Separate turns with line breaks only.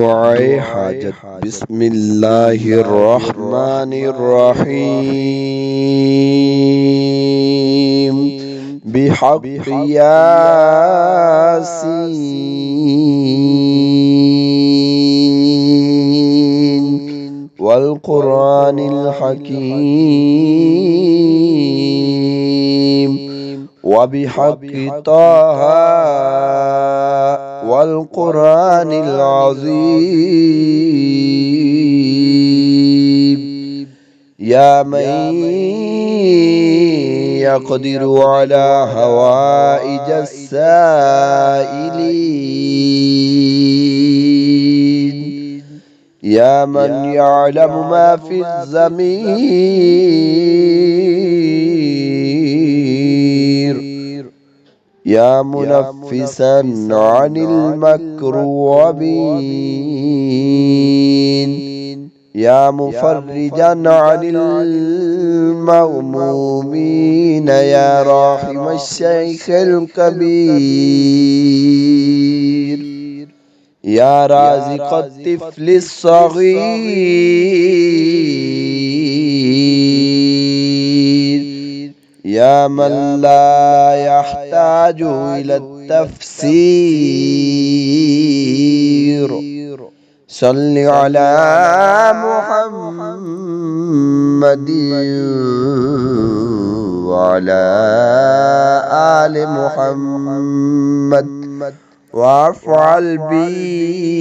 دعاء حاجت بسم الله الرحمن الرحيم بحق ياسين والقرآن الحكيم وبحق طه والقرآن العظيم يا من يقدر على هوائج السائلين يا من يعلم ما في الضمير يا منفسا عن المكروبين يا مفرجا عن المغمومين يا راحم الشيخ الكبير يا رازق الطفل الصغير يا من لا يحتاج إلى التفسير صل على محمد وعلى آل محمد وافعل بي